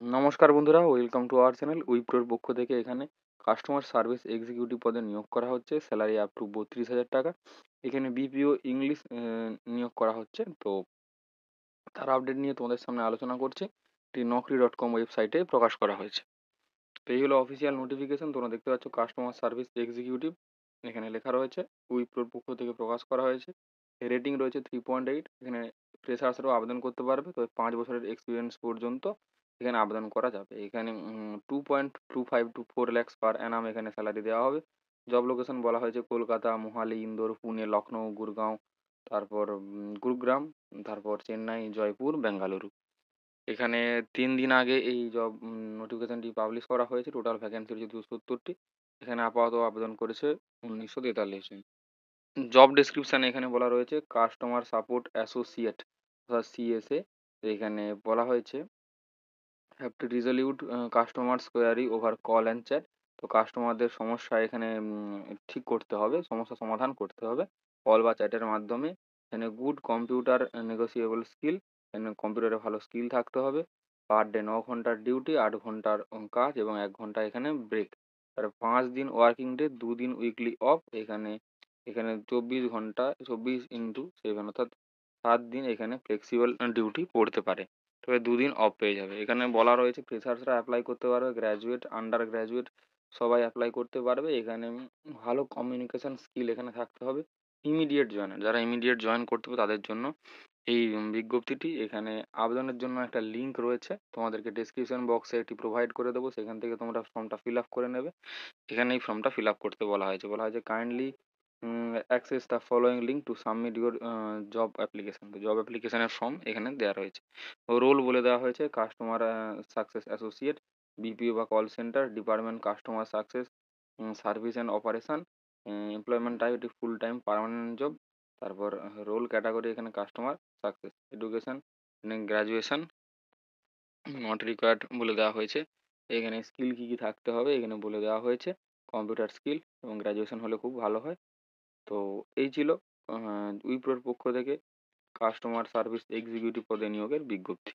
নমস্কার বন্ধুরা, welcome to our channel. উইপ্রোর পক্ষ থেকে এখানে কাস্টমার সার্ভিস এক্সিকিউটিভ পদে নিয়োগ করা হচ্ছে। স্যালারি আপ টু 32,000 টাকা। এখানে বিপিও ইংলিশ নিয়োগ করা হচ্ছে। তো তার আপডেট নিয়ে তোমাদের সামনে আলোচনা করছি। এটি naukri.com ওয়েবসাইটে প্রকাশ করা হয়েছে। তো এই হলো অফিসিয়াল নোটিফিকেশন। তোমরা দেখতে পাচ্ছ কাস্টমার সার্ভিস এক্সিকিউটিভ এখানে লেখা রয়েছে। উইপ্রোর পক্ষ থেকে প্রকাশ করা হয়েছে। রেটিং রয়েছে 3.8। এখানে ফ্রেশার্সরাও আবেদন করতে পারবে, তবে 5 বছরের এক্সপিরিয়েন্স পর্যন্ত এখানে আবেদন করা যাবে। এখানে 2.25 to 4 lakhs পার অ্যানাম এখানে স্যালারি দেওয়া হবে। জব লোকেশন বলা হয়েছে কলকাতা, মোহালি, ইন্দোর, পুনে, লখনৌ, গুরগাঁও, তারপর গুরুগ্রাম, তারপর চেন্নাই, জয়পুর, বেঙ্গালুরু। এখানে 3 দিন আগে এই জব নোটিফিকেশনটি পাবলিশ করা হয়েছে। টোটাল ভ্যাকেন্সি রয়েছে 270টি। এখানে আপাতত আবেদন করেছে 1943 জন। জব ডেসক্রিপশন এখানে বলা রয়েছে কাস্টমার সাপোর্ট অ্যাসোসিয়েট অর্থাৎ সিএসএ। এখানে বলা হয়েছে have to resolute customers query over call and chat. তো কাস্টমারদের সমস্যা এখানে ঠিক করতে হবে, সমস্যা সমাধান করতে হবে কল বা চ্যাটের মাধ্যমে। এখানে গুড কম্পিউটার নেগোসিয়েবল স্কিল, এখানে কম্পিউটারে ভালো স্কিল থাকতে হবে। পার ডে 9 ঘন্টার ডিউটি, 8 ঘন্টার কাজ এবং 1 ঘন্টা এখানে ব্রেক। তার 5 দিন ওয়ার্কিং ডে, 2 দিন উইকলি অফ। এখানে এখানে 24 ঘন্টা, 24x7 অর্থাৎ 7 দিন এখানে ফ্লেক্সিবল ডিউটি পড়তে পারে। তবে 2 দিন অফ পেয়ে যাবে। এখানে বলা রয়েছে ফ্রেশার্সরা অ্যাপ্লাই করতে পারবে, গ্র্যাজুয়েট, আন্ডার গ্র্যাজুয়েট সবাই অ্যাপ্লাই করতে পারবে। এখানে ভালো কমিউনিকেশন স্কিল এখানে থাকতে হবে। ইমিডিয়েট জয়েনার, যারা ইমিডিয়েট জয়েন করতে হবে তাদের জন্য এই বিজ্ঞপ্তিটি। এখানে আবেদনের জন্য একটা লিঙ্ক রয়েছে, তোমাদেরকে ডেসক্রিপশন বক্সে এটি প্রোভাইড করে দেবো। সেখান থেকে তোমরা ফর্মটা ফিল আপ করে নেবে। এখানে এই ফর্মটা ফিল আপ করতে বলা হয়েছে kindly access the following link to submit your job application. তো জব অ্যাপ্লিকেশনের ফর্ম এখানে দেওয়া রয়েছে। রোল বলে দেওয়া হয়েছে কাস্টমার সাকসেস অ্যাসোসিয়েট, বিপিও বা call centre department, customer success service and operation. Employment type এটি ফুল টাইম পার্মানেন্ট জব। তারপর রোল ক্যাটাগরি এখানে customer success. Education graduation not required বলে দেওয়া হয়েছে। এখানে স্কিল কী কী থাকতে হবে এখানে বলে দেওয়া হয়েছে। কম্পিউটার স্কিল এবং গ্র্যাজুয়েশন হলে খুব ভালো হয়। তো এই ছিল উইপ্রোর পক্ষ থেকে কাস্টমার সার্ভিস এক্সিকিউটিভ পদে নিয়োগের বিজ্ঞপ্তি।